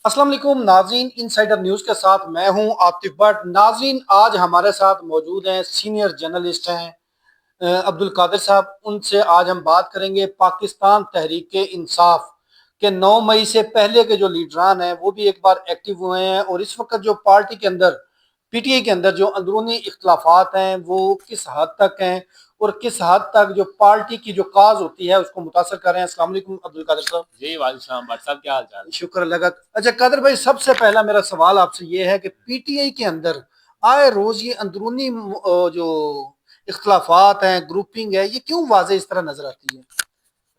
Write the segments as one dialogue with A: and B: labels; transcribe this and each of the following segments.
A: अस्सलाम वालेकुम नाज़रीन, इनसाइडर न्यूज़ के साथ मैं हूं आतिफ भट्ट। नाज़रीन, आज हमारे साथ मौजूद हैं सीनियर जर्नलिस्ट हैं अब्दुल कादिर साहब। उनसे आज हम बात करेंगे पाकिस्तान तहरीक इंसाफ के 9 मई से पहले के जो लीडरान हैं वो भी एक बार एक्टिव हुए हैं, और इस वक्त जो पार्टी के अंदर पीटीआई के अंदर जो अंदरूनी इख्तलाफात हैं वो किस हद तक हैं और किस हद तक जो पार्टी की जो काज होती है उसको मुतासर कर रहे हैं। अस्सलाम वालेकुम अब्दुल कादिर साहब।
B: जी वालेकुम भट्ट साहब, क्या हाल चाल।
A: शुक्र अल्लाह का। अच्छा कादर भाई, सबसे पहला मेरा सवाल आपसे ये है कि पीटीआई के अंदर आए रोज ये अंदरूनी जो इख्तलाफात हैं, ग्रुपिंग है, ये क्यों वाजे इस तरह नजर आती है?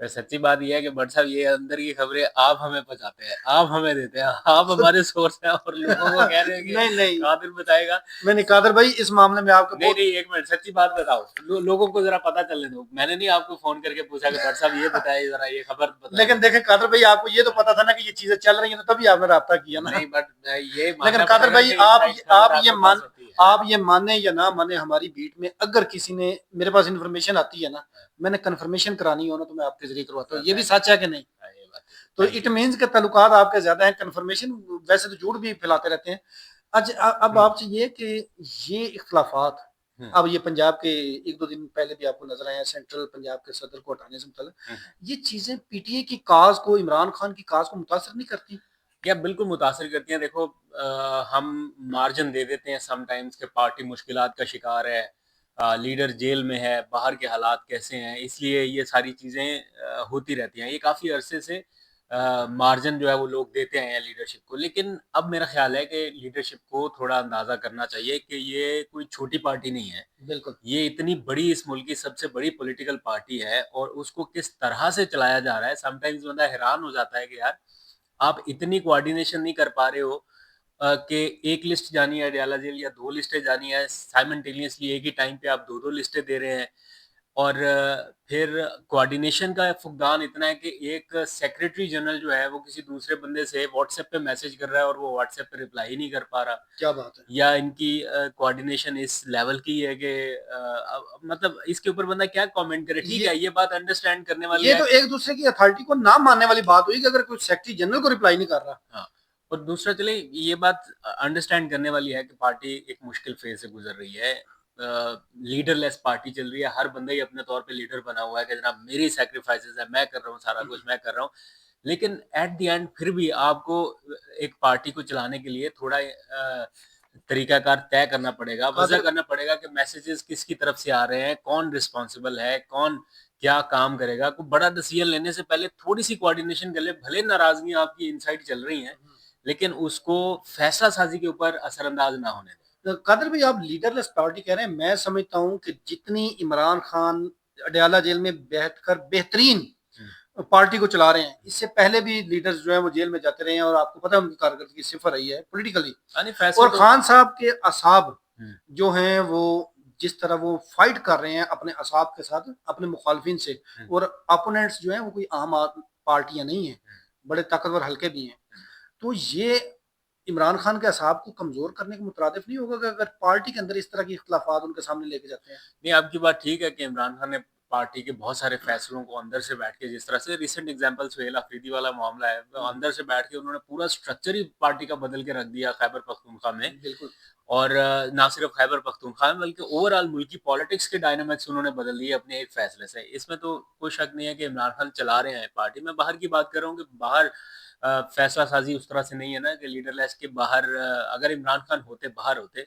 B: सच्ची बात यह है कि भट्ट साहब, ये अंदर की खबरें आप हमें पहुंचाते हैं, आप हमें देते हैं, आप हमारे सोर्स हैं और लोगों को कह रहे हैं कि
A: नहीं नहीं,
B: कादिर बताएगा।
A: नहीं कादर भाई, इस मामले में आपका
B: नहीं
A: बहुत।
B: नहीं, एक मिनट, सच्ची बात बताओ। लोगों को जरा पता चलने दो। मैंने नहीं आपको फोन करके पूछा कि भट्ट साहब ये बताइए, जरा ये खबर
A: लेकिन
B: बताइए।
A: देखें कादर भाई, आपको ये तो पता था ना कि ये चीजें चल रही हैं, तो तभी आपने राब्ता किया ना।
B: नहीं बट ये
A: लेकिन
B: मानना
A: कादर
B: पड़ेगा
A: भाई,
B: कि इनसाइड खबर आपके पास होती है।
A: आप ये माने या ना माने, हमारी बीट में अगर किसी ने मेरे पास इन्फॉर्मेशन आती है ना, मैंने कंफर्मेशन करानी हो ना, तो मैं आपके जरिए करवाता हूँ। ये भी सच है कि नहीं?
B: ये बात
A: तो
B: थैंक
A: इट
B: यू।
A: मीन्स के ताल्लुकात आपके ज्यादा हैं। कंफर्मेशन वैसे तो झूठ भी फैलाते रहते हैं। अच्छा, अब आपसे ये कि ये इख्तलाफात, अब ये पंजाब के एक दो दिन पहले भी आपको नजर आया, सेंट्रल पंजाब के सदर को हटाने से मुताल्लिक, ये चीजें पीटीए की काज को, इमरान खान की काज को मुतासर नहीं करती?
B: क्या बिल्कुल मुतासिर करती हैं। देखो, हम मार्जिन दे देते हैं समटाइम्स के पार्टी मुश्किलात का शिकार है, लीडर जेल में है, बाहर के हालात कैसे हैं, इसलिए ये सारी चीज़ें होती रहती हैं। ये काफ़ी अरसे से मार्जिन जो है वो लोग देते हैं लीडरशिप को। लेकिन अब मेरा ख्याल है कि लीडरशिप को थोड़ा अंदाज़ा करना चाहिए कि ये कोई छोटी पार्टी नहीं है।
A: बिल्कुल।
B: ये इतनी बड़ी, इस मुल्क की सबसे बड़ी पॉलिटिकल पार्टी है और उसको किस तरह से चलाया जा रहा है, समटाइम्स बंदा हैरान हो जाता है कि यार, आप इतनी कोऑर्डिनेशन नहीं कर पा रहे हो कि एक लिस्ट जानी है अडयाला जेल या 2 लिस्टें जानी है साइमल्टेनियसली, एक ही टाइम पे आप 2-2 लिस्टें दे रहे हैं। और फिर कोऑर्डिनेशन का फुकदान इतना है कि एक सेक्रेटरी जनरल जो है वो किसी दूसरे बंदे से व्हाट्सएप पे मैसेज कर रहा है और वो व्हाट्सएप पे रिप्लाई ही नहीं कर पा रहा।
A: क्या बात है।
B: या इनकी कोऑर्डिनेशन इस लेवल की है कि मतलब इसके ऊपर बंदा क्या कमेंट करे। ठीक
A: ये
B: है, ये बात अंडरस्टैंड करने वाली
A: ये
B: है।
A: तो एक दूसरे की अथॉरिटी को ना मानने वाली बात हुई कि अगर कोई सेक्रेटरी जनरल को रिप्लाई नहीं कर रहा।
B: हाँ, और दूसरा चले, ये बात अंडरस्टैंड करने वाली है कि पार्टी एक मुश्किल फेज से गुजर रही है। लीडरलेस पार्टी चल रही है, हर बंदा ही अपने तौर पे लीडर बना हुआ है कि जनाब मेरी सैक्रिफाइसेस है, मैं कर रहा हूँ सारा कुछ, मैं कर रहा हूँ। लेकिन एट द एंड फिर भी आपको एक पार्टी को चलाने के लिए थोड़ा तरीकाकार तय करना पड़ेगा, वज़ा
A: कादर,
B: करना पड़ेगा कि मैसेजेस किसकी तरफ से आ रहे हैं, कौन रिस्पॉन्सिबल है, कौन क्या काम करेगा। कोई बड़ा डिसीजन लेने से पहले थोड़ी-सी कोऑर्डिनेशन कर ले, भले नाराज़गियाँ आपकी इनसाइड चल रही हैं, लेकिन उसको फैसला साज़ी के ऊपर असरअंदाज ना होने दें।
A: कादर भाई, आप लीडरलेस पार्टी कह रहे हैं। मैं समझता हूँ कि जितनी इमरान खान अडयाला जेल में बैठकर बेहतरीन पार्टी को चला रहे हैं, इससे पहले भी लीडर्स जो है वो जेल में जाते रहे हैं, और आपको पता है उनकी कारकर्दगी सिफर रही है पॉलिटिकली।
B: यानी फैसले
A: और
B: तो
A: खान साहब के असाब
B: हुँ,
A: जो हैं वो जिस तरह वो फाइट कर रहे हैं अपने असाब के साथ, अपने मुखालफिन से,
B: हुँ,
A: और अपोनेंट्स जो हैं वो कोई आम पार्टियां नहीं हैं, बड़े ताकतवर हल्के भी हैं। तो ये इमरान खान के असाब को कमजोर करने के मुतरादिफ नहीं होगा कि अगर पार्टी के अंदर इस तरह की इख्तलाफात उनके सामने लेके जाते हैं?
B: नहीं, आपकी बात ठीक है कि इमरान खान ने पार्टी के बहुत सारे फैसलों को अंदर से बैठ के, जिस तरह से रिसेंट एग्जांपल सुहेल अफरीदी वाला मामला है, तो अंदर से बैठ के उन्होंने पूरा स्ट्रक्चर ही पार्टी का बदल के रख दिया खैबर पख्तूनख्वा में।
A: बिल्कुल।
B: और ना सिर्फ खैबर पख्तूनख्वा में बल्कि ओवरऑल मुल्की पॉलिटिक्स के डायनामिक्स उन्होंने बदल दिए अपने एक फैसले से। इसमें तो कोई शक नहीं है कि इमरान खान चला रहे हैं पार्टी। मैं बाहर की बात कर रहा हूँ कि बाहर फैसला साजी उस तरह से नहीं है ना कि लीडरलेस के बाहर, अगर इमरान खान होते, बाहर होते,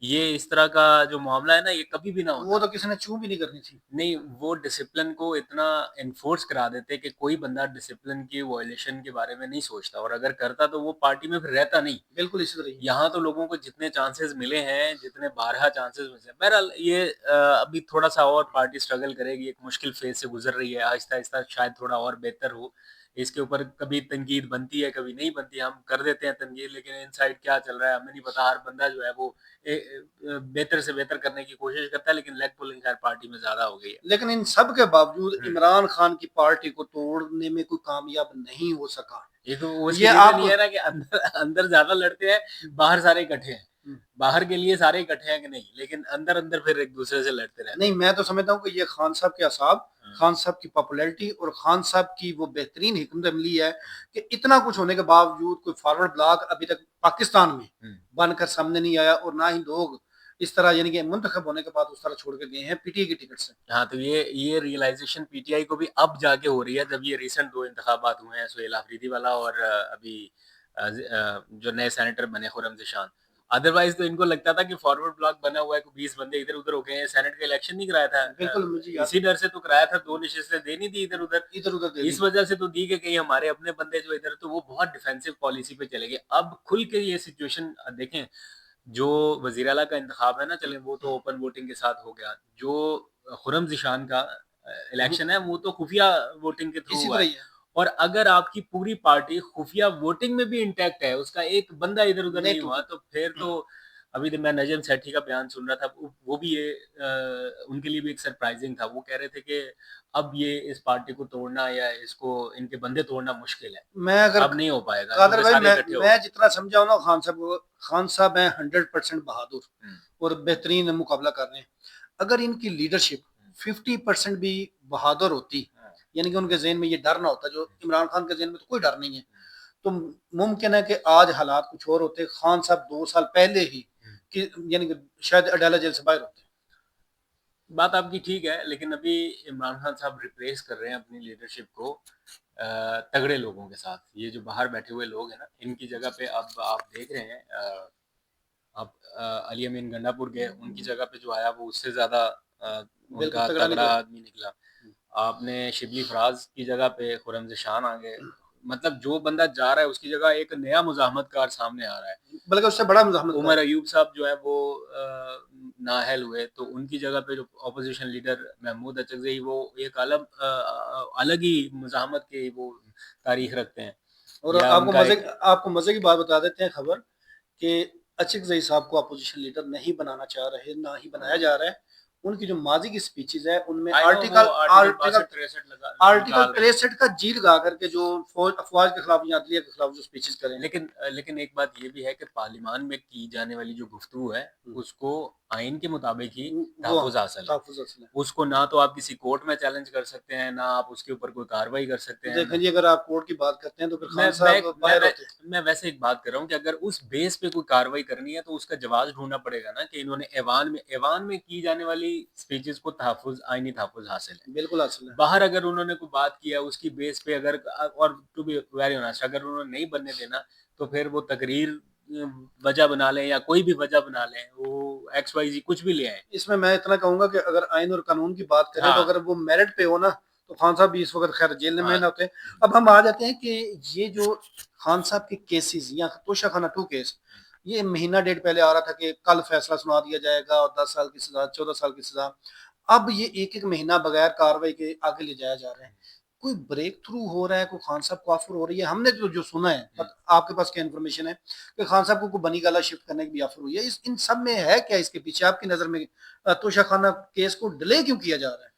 B: ये इस तरह का जो मामला है ना, ये कभी भी ना
A: वो
B: होता।
A: तो किसी ने छू भी नहीं करनी थी।
B: नहीं, वो डिसिप्लिन को इतना एनफोर्स करा देते कि कोई बंदा डिसिप्लिन की वायलेशन के बारे में नहीं सोचता, और अगर करता तो वो पार्टी में फिर रहता नहीं।
A: बिल्कुल इसी तरह ही।
B: यहाँ तो लोगों को जितने चांसेस मिले हैं, जितने बारहा चांसेस मिले हैं, बहरहाल ये अभी थोड़ा-सा और पार्टी स्ट्रगल करेगी, एक मुश्किल फेज़ से गुज़र रही है, आहिस्ता-आहिस्ता शायद थोड़ा और बेहतर हो। इसके ऊपर कभी तनकीद बनती है, कभी नहीं बनती है, हम कर देते हैं तनकीद, लेकिन इनसाइड क्या चल रहा है हमें नहीं पता। हर बंदा जो है वो बेहतर से बेहतर करने की कोशिश करता है, लेकिन लेग पुलिंग खैर पार्टी में ज़्यादा हो गई है।
A: लेकिन इन सब के बावजूद
B: हुँ।
A: इमरान खान की पार्टी को तोड़ने में कोई कामयाब नहीं हो सका।
B: ये तो उसकी
A: ये
B: रीज़न
A: आप।
B: ये है ना कि अंदर अंदर ज़्यादा लड़ते हैं, बाहर सारे इकट्ठे हैं।
A: हम्म,
B: बाहर के लिए सारे इकट्ठे हैं कि नहीं, लेकिन अंदर-अंदर फिर एक-दूसरे से लड़ते रहते
A: नहीं,
B: हैं।
A: मैं तो समझता हूँ कि ये खान साहब के असाब खान साहब की पॉपुलैरिटी और खान साहब की वो बेहतरीन हिकमत अमली है कि इतना कुछ होने के बावजूद कोई फॉरवर्ड ब्लॉक अभी तक पाकिस्तान में बनकर सामने नहीं आया और ना ही लोग इस तरह यानी कि मुंतखब होने के बाद उस तरह छोड़ के गए हैं पीटीआई की टिकट से।
B: हाँ, तो ये रियलाइजेशन पीटीआई को भी अब जाके हो रही है, जब ये रिसेंट 2 इंतखाबात हुए हैं, सुहेल आफरीदी वाला और अभी जो नए सेनेटर बने खुर्रम ज़ेशान। अदरवाइज़ तो इनको लगता था कि फॉरवर्ड ब्लॉक बना हुआ है, 20 बंदे इधर-उधर हो गए हैं, सेनेट का इलेक्शन नहीं कराया था।
A: बिल्कुल मुझे याद
B: इसी डर से तो कराया था, 2 नशिस्तें दे नहीं दी इधर-उधर।
A: इधर उधर दे दी।
B: इस वजह से तो दी कि कहीं हमारे अपने बंदे जो इधर, तो वो बहुत डिफेंसिव पॉलिसी पे चले गए। अब खुल के ये सिचुएशन देखें, जो वज़ीर आला का इंतखाब है ना, चलें वो तो ओपन वोटिंग के साथ हो गया। जो खुर्रम ज़िशान का इलेक्शन है, वो तो खुफिया वोटिंग के थ्रू
A: इसी
B: हुआ
A: तरह
B: है।
A: ही है।
B: और अगर आपकी पूरी पार्टी खुफिया वोटिंग में भी इंटैक्ट है, उसका एक बंदा इधर-उधर
A: नहीं
B: नहीं हुआ,
A: टूटी।
B: तो फिर तो अभी तो मैं नजम सेठी का बयान सुन रहा था, वो भी ये उनके लिए भी एक सरप्राइजिंग था। वो कह रहे थे कि अब ये इस पार्टी को तोड़ना या इसको इनके बंदे तोड़ना मुश्किल है।
A: मैं अगर
B: अब नहीं हो पाएगा
A: कादर
B: क्योंकि
A: भाई
B: सारे इकट्ठे हो गए।
A: मैं जितना समझा हूं ना खान साहब हैं 100% बहादुर
B: हुँ,
A: और बेहतरीन मुकाबला कर रहे हैं। अगर इनकी लीडरशिप
B: हुँ,
A: 50% भी बहादुर होती
B: हाँ,
A: यानी कि उनके ज़हन में ये डर ना होता जो
B: हुँ,
A: इमरान खान के ज़हन में तो कोई डर नहीं है,
B: हुँ,
A: तो मुमकिन है कि आज हालात कुछ और होते। खान साहब 2 साल पहले ही
B: हुँ।
A: कि यानी कि शायद अडाला जेल से बाहर होते।
B: बात आपकी ठीक है, लेकिन अभी इमरान खान साहब रिप्लेस कर रहे हैं अपनी लीडरशिप को तगड़े लोगों के साथ। ये जो बाहर बैठे हुए लोग हैं ना, इनकी जगह पे अब आप देख रहे हैं अब अली अमीन गंडापुर के, उनकी जगह पे जो आया वो उससे ज़्यादा
A: बिल्कुल
B: उनका
A: तगड़ा
B: तगड़ा
A: निकला।
B: आदमी निकला। आपने शिबली फराज की जगह पे खुर्रम ज़ेशान आ गए। मतलब जो बंदा जा रहा है उसकी जगह एक नया मुज़ाहमतकार सामने आ रहा है।
A: बल्कि उससे बड़ा मुज़ाहमतकार।
B: उमर अयूब साहब जो है वो नाअहल हुए, तो उनकी जगह पे जो ऑपोजिशन लीडर महमूद अचकज़ई, वो एक अलग ही मुज़ाहमत की वो तारीख रखते हैं।
A: और
B: या उनका एक
A: आपको मजे की बात बता देते हैं खबर कि अचकज़ई साहब को अपोजिशन लीडर नहीं बनाना चाह रहे, ना ही बनाया जा रहा है। उनकी जो माजी की स्पीचेज़ है उनमें
B: आई नो वो
A: आर्टिकल
B: आर्टिकल
A: आर्टिकल
B: 62-63 लगा
A: आर्टिकल
B: निकाल रहे हैं।
A: 63 का जी लगा करके जो फौज अफवाज के खिलाफ या अदलिया के खिलाफ जो स्पीचेज़ करे हैं।
B: लेकिन एक बात ये भी है कि पार्लियामान में की जाने वाली जो गुफ्तगू है,
A: हुँ,
B: उसको आइन के मुताबिक ही
A: वो
B: तहफ़्फ़ुज़ हासिल है।
A: तहफ़्फ़ुज़ असल है।
B: उसको ना तो आप किसी कोर्ट में चैलेंज कर सकते हैं, ना आप उसके ऊपर कोई कार्रवाई कर सकते हैं,
A: देखें
B: ना
A: जी अगर आप कोर्ट की बात करते हैं तो फिर
B: मैं
A: खान
B: मैं
A: साहब
B: मैं
A: बाहर
B: मैं
A: होते।
B: मैं वैसे एक बात कर रहा हूँ कि अगर उस बेस पे कोई कार्रवाई करनी है, तो उसका जवाब ढूँढना पड़ेगा ना कि इन्होंने ऐवान में की जाने वाली स्पीचेज़ को तहफ़्फ़ुज़ आइनी तहफ़्फ़ुज़ हासिल है।
A: बिल्कुल हासिल है।
B: बाहर अगर उन्होंने कोई बात किया उसकी बेस पे, अगर और टू बी वेरी ऑनेस्ट, अगर उन्होंने नहीं बनने देना, तो फिर वो तकरीर वजह बना लें या कोई भी वजह बना लें, वो एक्स वाई जी कुछ भी ले आए।
A: इसमें मैं इतना कहूँगा कि अगर आइन और कानून की बात करें तो
B: हाँ,
A: अगर वो मेरिट पे हो ना तो खान साहब भी इस वक़्त ख़ैर जेल में
B: हाँ,
A: ना होते। अब हम आ जाते हैं कि ये जो खान साहब के केसेज़ या तोशाखाना 2 केस, ये महीना डेढ़ पहले आ रहा था कि कल फैसला सुना दिया जाएगा और 10 साल की सज़ा, 14 साल की सज़ा। अब ये एक-एक महीना बगैर कार्रवाई के आगे ले जाया जा रहा है। कोई ब्रेक थ्रू हो रहा है, कोई खान साहब को ऑफ़र हो रही है? हमने तो जो सुना है, आपके पास क्या इन्फॉर्मेशन है कि खान साहब को कोई बनीगाला शिफ्ट करने की भी ऑफ़र हुई है? इस इन सब में है क्या इसके पीछे आपकी नज़र में तोशाखाना केस को डिले क्यों किया जा रहा है?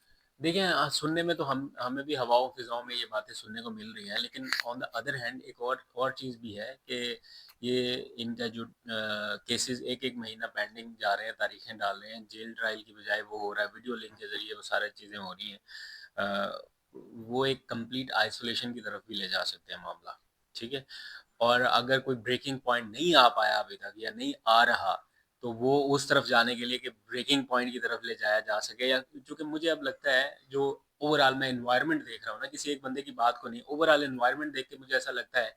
B: देखिए सुनने में तो हमें भी हवाओं फिजाओं में ये बातें सुनने को मिल रही हैं, लेकिन ऑन द अदर हैंड एक और चीज़ भी है कि ये इनका जो केसेस एक एक महीना पेंडिंग जा रहे हैं, तारीखें डाल रहे हैं, जेल ट्रायल की बजाय वो हो रहा है वीडियो लिंक के जरिए, वो सारी चीज़ें हो रही हैं। अ, वो एक कंप्लीट आइसोलेशन की तरफ भी ले जा सकते हैं मामला, ठीक है। और अगर कोई ब्रेकिंग पॉइंट नहीं आ पाया अभी तक या नहीं आ रहा, तो वो उस तरफ जाने के लिए कि ब्रेकिंग पॉइंट की तरफ ले जाया जा सके, या चूँकि मुझे अब लगता है जो ओवरऑल मैं एनवायरनमेंट देख रहा हूँ ना, किसी एक बंदे की बात को नहीं, ओवरऑल एनवायरनमेंट देख के मुझे ऐसा लगता है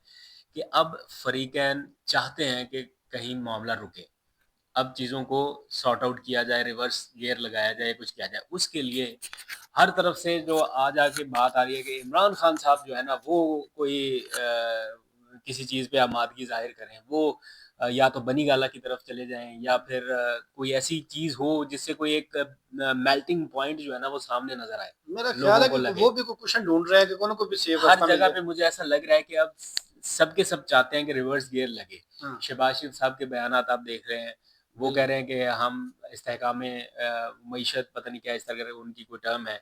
B: कि अब फरीकैन चाहते हैं कि कहीं मामला रुके। अब चीज़ों को सॉर्ट आउट किया जाए, रिवर्स गियर लगाया जाए, कुछ किया जाए। उसके लिए हर तरफ से जो आज आके बात आ रही है कि इमरान खान साहब जो है ना, वो कोई किसी चीज़ पे आमादगी ज़ाहिर करें, वो या तो बनी गाला की तरफ चले जाएँ, या फिर कोई ऐसी चीज़ हो जिससे कोई एक मेल्टिंग पॉइंट जो है ना वो सामने नज़र आए,
A: मेरा ख़्याल
B: लोगों
A: है
B: को
A: कि
B: लगे।
A: वो भी कोई कुशन ढूँढ रहे हैं कि कौन को भी सेफ
B: हर
A: रास्ता मिल
B: जगह
A: जाए।
B: पे मुझे ऐसा लग रहा है कि अब सब के सब चाहते हैं कि रिवर्स गियर लगे।
A: हाँ।
B: शहबाज शरीफ साहब के बयानात आप देख रहे हैं, वो कह रहे हैं कि हम इस्तेहकाम मईशत पता नहीं क्या इस तरह उनकी कोई टर्म है,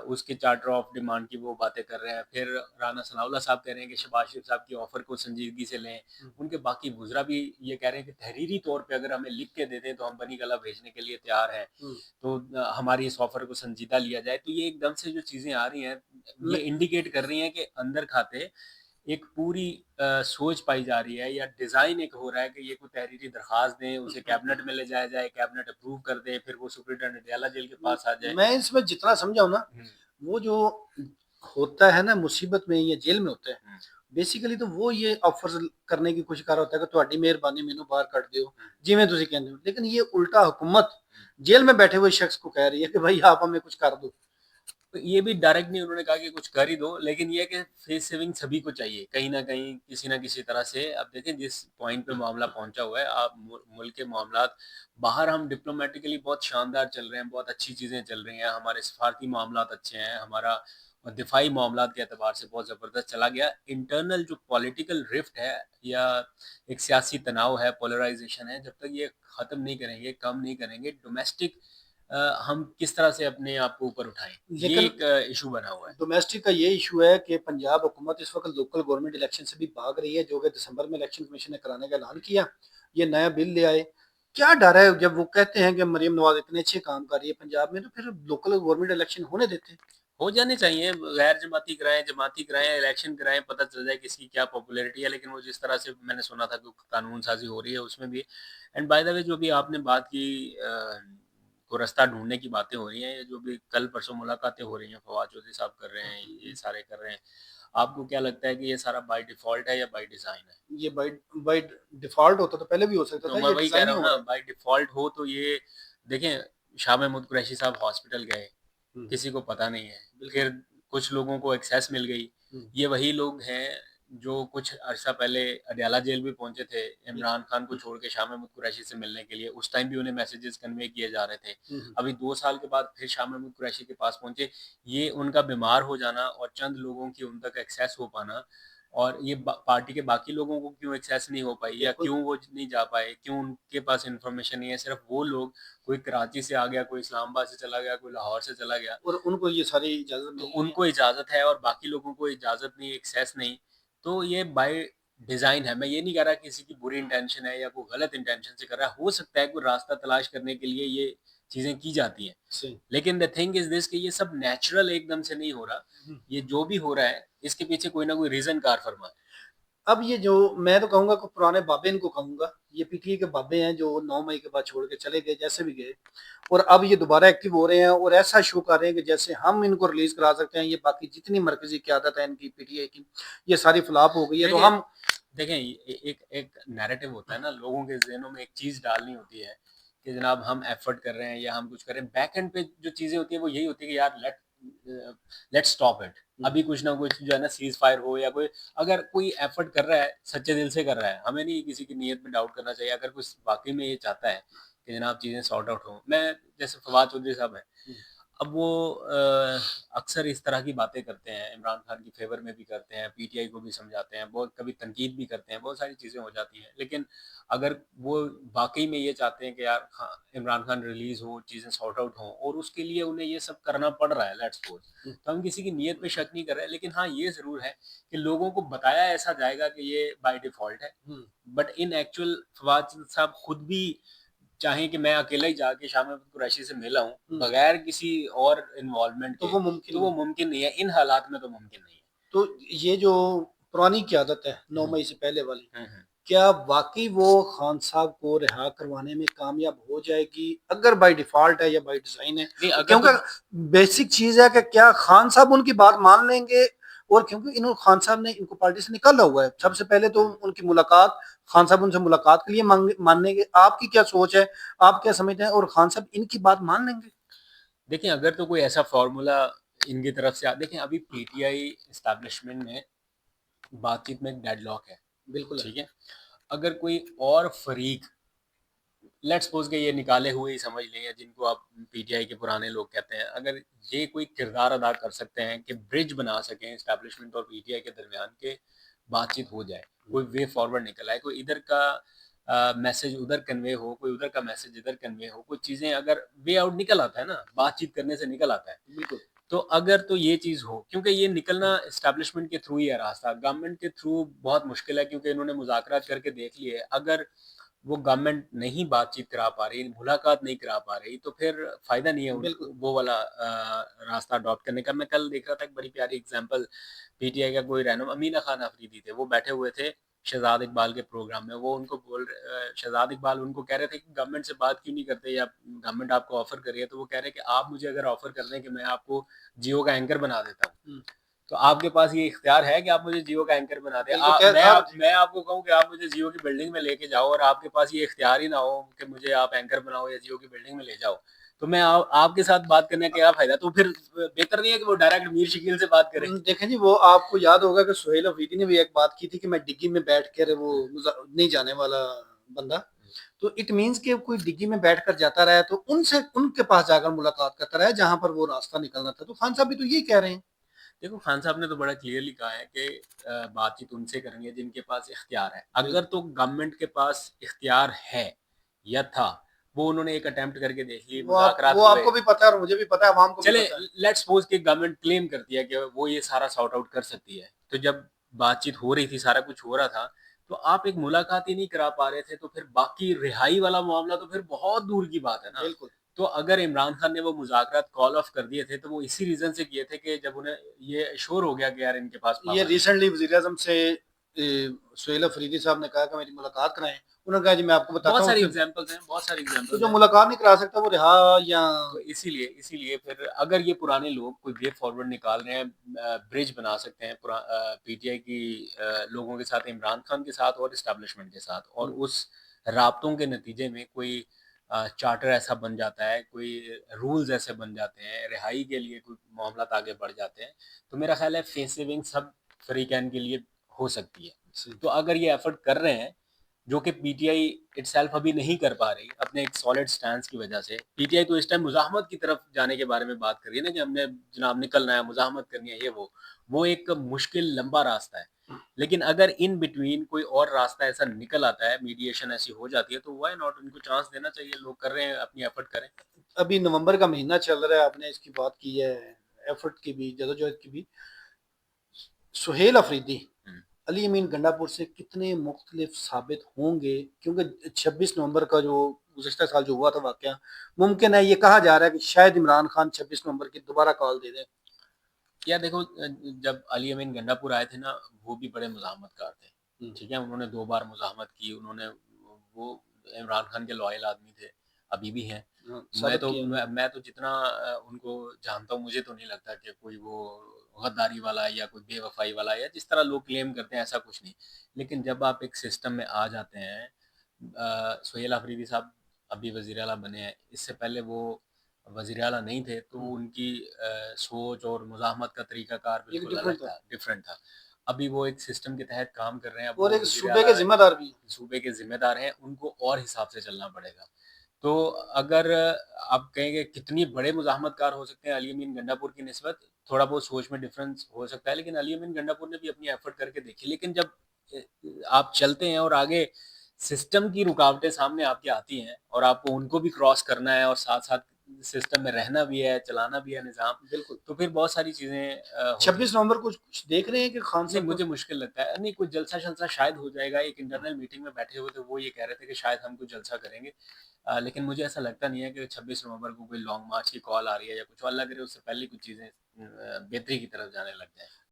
B: उसके चार्टर ऑफ डिमांड की वो बातें कर रहे हैं। फिर राना सनाउल्लाह साहब कह रहे हैं कि शहबाज शरीफ साहब की ऑफर को संजीदगी से लें। उनके बाकी वुज़रा भी ये कह रहे हैं कि तहरीरी तौर पे अगर हमें लिख के दे दें तो हम बनी गला भेजने के लिए तैयार हैं, तो हमारी इस ऑफर को संजीदा लिया जाए। तो ये एकदम से जो चीज़ें आ रही हैं ये इंडिकेट कर रही हैं कि अंदर खाते एक पूरी सोच पाई जा रही है, या डिज़ाइन एक हो रहा है कि ये कोई तहरीरी दरख्वास्त दें, उसे कैबिनेट में ले जाया जाए, कैबिनेट अप्रूव कर दे, फिर वो सुप्रीटेंडेंट दयाला जेल के पास आ जाए।
A: मैं इसमें जितना समझा हूं ना, वो जो होता है ना मुसीबत में या जेल में होता है, बेसिकली तो वो ये ऑफर करने की कोशिश कर रहा होता है कि ਤੁਹਾਡੀ ਮਿਹਰਬਾਨੀ ਮੈਨੂੰ ਬਾਹਰ ਕੱਢ ਦਿਓ, ਜਿਵੇਂ ਤੁਸੀਂ ਕਹਿੰਦੇ हो। लेकिन ये उल्टा हुकूमत जेल में बैठे हुए शख्स को कह रही है कि भाई आप हमें कुछ कर दो।
B: तो ये भी डायरेक्ट नहीं उन्होंने कहा कि कुछ कर ही दो, लेकिन ये है कि फेस सेविंग सभी को चाहिए कहीं ना कहीं, किसी ना किसी तरह से। अब देखें जिस पॉइंट पे मामला पहुंचा हुआ है, आप मुल्क के मामलात बाहर हम डिप्लोमेटिकली बहुत शानदार चल रहे हैं, बहुत अच्छी चीज़ें चल रही हैं, हमारे सफारती मामलात अच्छे हैं, हमारा दिफाई मामलात के अतबार से बहुत ज़बरदस्त चला गया। इंटरनल जो पॉलिटिकल रिफ्ट है या एक सियासी तनाव है, पोलराइजेशन है, जब तक ये ख़त्म नहीं करेंगे, कम नहीं करेंगे, डोमेस्टिक हम किस तरह से अपने आप को ऊपर उठाएं, ये
A: लेकिन
B: एक इशू बना हुआ है।
A: डोमेस्टिक का ये इशू है कि पंजाब हुकूमत इस वक्त लोकल गवर्नमेंट इलेक्शन से भी भाग रही है, जो कि दिसंबर में इलेक्शन कमीशन ने कराने का ऐलान किया। ये नया बिल ले आए। क्या डर है जब वो कहते हैं कि मरीम नवाज इतने अच्छे काम कर रही है पंजाब में, तो फिर लोकल गवर्नमेंट इलेक्शन होने देते।
B: हो जाने चाहिए, गैर जमाती कराएं, इलेक्शन कराएं, पता चल जाए किसकी क्या पॉपुलैरिटी है। लेकिन वो जिस तरह से मैंने सुना था कि कानून साजी हो रही है उसमें भी, एंड बाय द वे जो भी आपने बात की को रास्ता ढूंढने की बातें हो रही हैं, जो भी कल परसों मुलाकातें हो रही हैं, फवाद चौधरी साहब कर रहे हैं, ये सारे कर रहे हैं, आपको क्या लगता है कि ये सारा बाय डिफॉल्ट है या बाय डिजाइन है?
A: ये बाई बाई डिफॉल्ट होता तो पहले भी हो सकता
B: तो
A: था,
B: मैं
A: ये
B: वही कह
A: डिजाइन
B: रहा
A: ही
B: हूँ
A: हो
B: ना,
A: रहा है।
B: बाय डिफॉल्ट हो तो ये देखें, शाह महमूद कुरैशी साहब हॉस्पिटल गए, किसी को पता नहीं है, फिर कुछ लोगों को एक्सेस मिल गई। ये वही लोग हैं जो कुछ अरसा पहले अडयाला जेल भी पहुंचे थे इमरान खान को छोड़ के शाह महमूद कुरैशी से मिलने के लिए, उस टाइम भी उन्हें मैसेजेस कन्वे किए जा रहे थे। अभी 2 साल के बाद फिर शाह महमूद कुरैशी के पास पहुंचे। ये उनका बीमार हो जाना और चंद लोगों की उन तक एक्सेस हो पाना, और ये पार्टी के बाकी लोगों को क्यों एक्सेस नहीं हो पाई, या क्यों वो नहीं जा पाए, क्यों उनके पास इन्फॉर्मेशन नहीं है, सिर्फ वो लोग, कोई कराची से आ गया, कोई इस्लामाबाद से चला गया, कोई लाहौर से चला गया,
A: और उनको ये सारी इजाजत
B: तो
A: मिल गई है।
B: उनको इजाज़त है और बाकी लोगों को इजाज़त नहीं, एक्सेस नहीं। तो ये बाय डिज़ाइन है। मैं ये नहीं कह रहा किसी की बुरी इंटेंशन है या कोई गलत इंटेंशन से कर रहा है, हो सकता है कोई रास्ता तलाश करने के लिए ये चीज़ें की जाती हैं।
A: सही।
B: लेकिन द थिंग इज़ दिस कि ये सब नेचुरल एकदम से नहीं हो रहा। ये जो भी हो रहा है इसके पीछे कोई ना कोई रीज़न कार फरमा है।
A: अब ये जो मैं तो कहूंगा कि पुराने बाबे इनको कहूंगा, ये पीटीआई के बाबे हैं जो 9 मई के बाद छोड़ के चले गए, जैसे भी गए, और अब ये दोबारा एक्टिव हो रहे हैं और ऐसा शो कर रहे हैं कि जैसे हम इनको रिलीज करा सकते हैं। ये बाकी जितनी मरकजी क़यादत है इनकी पीटीआई की, ये सारी फ्लॉप हो गई है, तो
B: देखिए
A: हम
B: देखें एक एक नैरेटिव होता है ना, लोगों के ज़हनों में एक चीज़ डालनी होती है कि जनाब हम एफर्ट कर रहे हैं या हम कुछ कर रहे हैं। बैक एंड पे जो चीज़ें होती है वो यही होती है कि यार लेट्स स्टॉप इट। अभी कुछ ना कुछ जो है ना सीज फायर हो, या कोई अगर कोई एफर्ट कर रहा है सच्चे दिल से कर रहा है, हमें नहीं किसी की नीयत में डाउट करना चाहिए। अगर कुछ वाकई में ये चाहता है कि जनाब चीज़ें सॉर्ट आउट हों, मैं जैसे फवाद चौधरी साहब हैं, अब वो अक्सर इस तरह की बातें करते हैं, इमरान खान की फेवर में भी करते हैं, पीटीआई को भी समझाते हैं, बहुत कभी तनकीद भी करते हैं, बहुत सारी चीज़ें हो जाती हैं। लेकिन अगर वो वाकई में ये चाहते हैं कि यार इमरान खान रिलीज हो, चीज़ें सॉर्ट आउट हों, और उसके लिए उन्हें ये सब करना पड़ रहा है, लेट्स सपोज, तो हम किसी की नीयत पे शक नहीं कर रहे। लेकिन हाँ ये ज़रूर है कि लोगों को बताया ऐसा जाएगा कि ये बाय डिफ़ॉल्ट है, बट इन एक्चुअल फवाद साहब खुद भी चाहें कि मैं अकेला ही जाके शाह महमूद कुरैशी से मिला हूँ बगैर किसी और इन्वॉल्वमेंट
A: तो
B: के,
A: वो मुमकिन
B: तो वो
A: नहीं।
B: मुमकिन नहीं है, इन हालात में तो मुमकिन नहीं है।
A: तो ये जो पुरानी क़यादत है 9 मई से पहले वाली,
B: हम्म।
A: क्या वाकई वो खान साहब को रिहा करवाने में कामयाब हो जाएगी, अगर बाय डिफॉल्ट है या बाय डिजाइन है?
B: नहीं अगर
A: क्योंकि
B: तो
A: बेसिक चीज है कि क्या खान साहब उनकी बात मान लेंगे, और क्योंकि इन्होंने खान साहब ने इनको पार्टी से निकाला हुआ है, सबसे पहले तो उनकी मुलाकात, खान साहब उनसे मुलाकात के लिए मानेंगे। आपकी क्या सोच है, आप क्या समझते हैं, और खान साहब इनकी बात मान लेंगे?
B: देखिए अगर तो कोई ऐसा फॉर्मूला इनकी तरफ से देखें, अभी पीटीआई एस्टैब्लिशमेंट में बातचीत में डेडलॉक है,
A: बिल्कुल है।
B: ठीक है। अगर कोई और फरीक, लेट्स सपोज के ये निकाले हुए ही समझ लें, या जिनको आप पीटीआई के पुराने लोग कहते हैं, अगर ये कोई किरदार अदा कर सकते हैं कि ब्रिज बना सकें एस्टैब्लिशमेंट और पीटीआई के दरमियान के बातचीत हो जाए, कोई वे फॉरवर्ड निकल आए, कोई इधर का मैसेज उधर कन्वे हो, कोई उधर का मैसेज इधर कन्वे हो, कोई चीज़ें अगर वे आउट निकल आता है ना, बातचीत करने से निकल आता है।
A: बिल्कुल।
B: तो अगर तो ये चीज़ हो, क्योंकि ये निकलना एस्टेब्लिशमेंट के थ्रू ही है रास्ता, गवर्नमेंट के थ्रू बहुत मुश्किल है, क्योंकि इन्होंने मुज़ाकरात करके देख लिए। अगर वो गवर्नमेंट नहीं बातचीत करा पा रही, मुलाकात नहीं करा पा रही, तो फिर फ़ायदा नहीं है
A: बिल्कुल।
B: उनको वो वाला रास्ता अडॉप्ट करने का। मैं कल देख रहा था एक बड़ी प्यारी एग्ज़ाम्पल, पीटीआई का कोई रहनुमा अमीना खान अफरीदी थे, वो बैठे हुए थे शहज़ाद इकबाल के प्रोग्राम में। वो उनको शहज़ाद इकबाल उनको कह रहे थे कि गवर्नमेंट से बात क्यों नहीं करते, या गवर्नमेंट आपको ऑफ़र कर रही है, तो वो कह रहे हैं कि आप मुझे अगर ऑफ़र कर दें कि मैं आपको जियो का एंकर बना देता हूँ,
A: हुँ।
B: तो आपके पास ये इख्तियार है कि आप मुझे जियो का एंकर बना दें।
A: बिल्कुल क्या आप
B: मैं आपको कहूँ कि आप मुझे जियो की बिल्डिंग में लेके जाओ, और आपके पास ये इख्तियार ही ना हो कि मुझे आप एंकर बनाओ या जियो की बिल्डिंग में ले जाओ, तो मैं आपके साथ बात करने का क्या फ़ायदा? तो फिर बेहतर नहीं है कि वो डायरेक्ट मीर शकील से बात करे?
A: देखें जी, वो आपको याद होगा कि सुहेल अफरीदी ने भी एक बात की थी कि मैं डिग्गी में बैठ कर वो नहीं जाने वाला बंदा। तो इट मीन्स कि कोई डिग्गी में बैठकर जाता रहा, तो उनसे उनके पास जाकर मुलाकात करता रहा जहां पर वो रास्ता निकलना था। तो खान साहब भी तो यही कह रहे हैं।
B: देखो, खान साहब ने तो बड़ा क्लियरली कहा है कि बातचीत उनसे करनी है जिनके पास इख्तियार है। अगर
A: बिल्कुल।
B: तो गवर्नमेंट के पास इख्तियार है या था, वो उन्होंने एक अटेम्प्ट करके देख लिए,
A: वो
B: मुज़ाकरात हुए।
A: आपको भी पता है और मुझे भी पता है, आवाम को भी
B: चले,
A: पता है।
B: लेट्स सपोज कि गवर्नमेंट क्लेम करती है कि वो ये सारा सॉर्ट आउट कर सकती है, तो जब बातचीत हो रही थी, सारा कुछ हो रहा था, तो आप एक मुलाकात ही नहीं करा पा रहे थे, तो फिर बाकी रिहाई वाला मामला तो फिर बहुत दूर की बात है ना।
A: बिल्कुल।
B: तो अगर इमरान खान ने वो मुज़ाकरात कॉल ऑफ कर दिए थे, तो वो इसी रीज़न से किए थे कि जब उन्हें ये श्योर हो गया कि यार इनके पास
A: ये
B: पावर नहीं है।
A: रिसेंटली वज़ीर आज़म से सुहेल अफरीदी साहब ने कहा कि मेरी मुलाकात कराएं। उन्होंने कहा जी मैं आपको बताता
B: बहुत
A: हूँ
B: सारी
A: कि
B: एग्ज़ाम्पल्स हैं, बहुत सारी
A: तो
B: एग्ज़ाम्पल्स
A: जो
B: हैं।
A: मुलाकात नहीं करा सकता वो रिहा या
B: तो इसीलिए फिर अगर ये पुराने लोग कोई वे फॉरवर्ड निकाल रहे हैं, ब्रिज बना सकते हैं पीटीआई की लोगों के साथ, इमरान खान के साथ और एस्टेब्लिशमेंट के साथ, और उस राब्तों के नतीजे में कोई चार्टर ऐसा बन जाता है, कोई रूल्स ऐसे बन जाते हैं, रिहाई के लिए कोई मामला आगे बढ़ जाते हैं, तो मेरा ख्याल है फेस सेविंग सब फरीकैन के लिए हो सकती है। तो अगर ये एफर्ट कर रहे हैं, जो कि पीटीआई इटसेल्फ अभी नहीं कर पा रही अपने एक सॉलिड स्टैंड की वजह से। पीटीआई तो इस टाइम मुजाहमत की तरफ जाने के बारे में बात कर रही है ना, कि हमने जनाब निकलना है, मुजाहमत करनी है, ये वो एक मुश्किल लंबा रास्ता है। लेकिन अगर इन बिटवीन कोई और रास्ता ऐसा निकल आता है, मीडिएशन ऐसी हो जाती है, तो व्हाई नॉट, उनको चांस देना चाहिए। लोग कर रहे हैं, अपनी एफर्ट करें।
A: अभी नवंबर का महीना चल रहा है, आपने इसकी बात की है, एफर्ट की भी, जदोजहद की भी। सुहेल अफरीदी
B: हम्म।
A: अली अमीन गंडापुर से कितने मुख्तलिफ साबित होंगे, क्योंकि 26 नवंबर का जो गुज़श्ता साल जो हुआ था वाकया, मुमकिन है, ये कहा जा रहा है कि शायद इमरान खान 26 नवंबर की दोबारा कॉल दे दें।
B: या देखो, जब अली अमीन गंडापुर आए थे ना, वो भी बड़े मुज़ाहमतकार थे। ठीक है, उन्होंने 2 बार मुज़ाहमत की, उन्होंने वो इमरान खान के लॉयल आदमी थे, अभी भी हैं।
A: हाँ, साबित किया उन्होंने।
B: मैं तो जितना उनको जानता हूँ, मुझे तो नहीं लगता कि कोई वो गद्दारी वाला है या कोई बेवफ़ाई वाला है, या जिस तरह लोग क्लेम करते हैं, ऐसा कुछ नहीं। लेकिन जब आप एक सिस्टम में आ जाते हैं, सुहेल अफरीदी साहब अभी वज़ीर आला बने हैं, इससे पहले वो वज़ीर आला नहीं थे, तो उनकी सोच और मुज़ाहमत का तरीक़ाकार
A: एक
B: बिल्कुल अलग
A: डिफरेंट था
B: था, डिफरेंट था। अभी वो एक सिस्टम के तहत काम कर रहे हैं, अब
A: और
B: वो
A: एक
B: वज़ीर
A: सूबे
B: आला
A: के जिम्मेदार भी।
B: सूबे के ज़िम्मेदार हैं, उनको और हिसाब से चलना पड़ेगा। तो अगर आप कहेंगे कितनी बड़े मुज़ाहमतकार हो सकते हैं अली अमीन गंडापुर की निस्बत, थोड़ा बहुत सोच में डिफ़रेंस हो सकता है, लेकिन अली अमीन गंडापुर ने भी अपनी एफ़र्ट करके देखी। लेकिन जब अ, आप चलते हैं और आगे सिस्टम की रुकावटें सामने आपके आती हैं, और आपको उनको भी क्रॉस करना है, और साथ-साथ सिस्टम में रहना भी है, चलाना भी है निज़ाम,
A: बिल्कुल।
B: तो फिर बहुत सारी चीज़ें होती हैं।
A: 26 नवंबर कुछ देख रहे हैं कि खान
B: नहीं,
A: साहब को।
B: मुझे मुश्किल लगता है। नहीं, कुछ जलसा-शलसा शायद हो जाएगा। एक इंटरनल मीटिंग में बैठे हुए थे, वो ये कह रहे थे कि शायद हम कुछ जलसा करेंगे। लेकिन मुझे ऐसा लगता नहीं है कि 26 नवंबर को कोई लॉन्ग मार्च की कॉल आ रही है या कुछ, और लग रहा है उससे पहले कुछ चीज़ें बेहतरी की तरफ जाने लग जाएँ।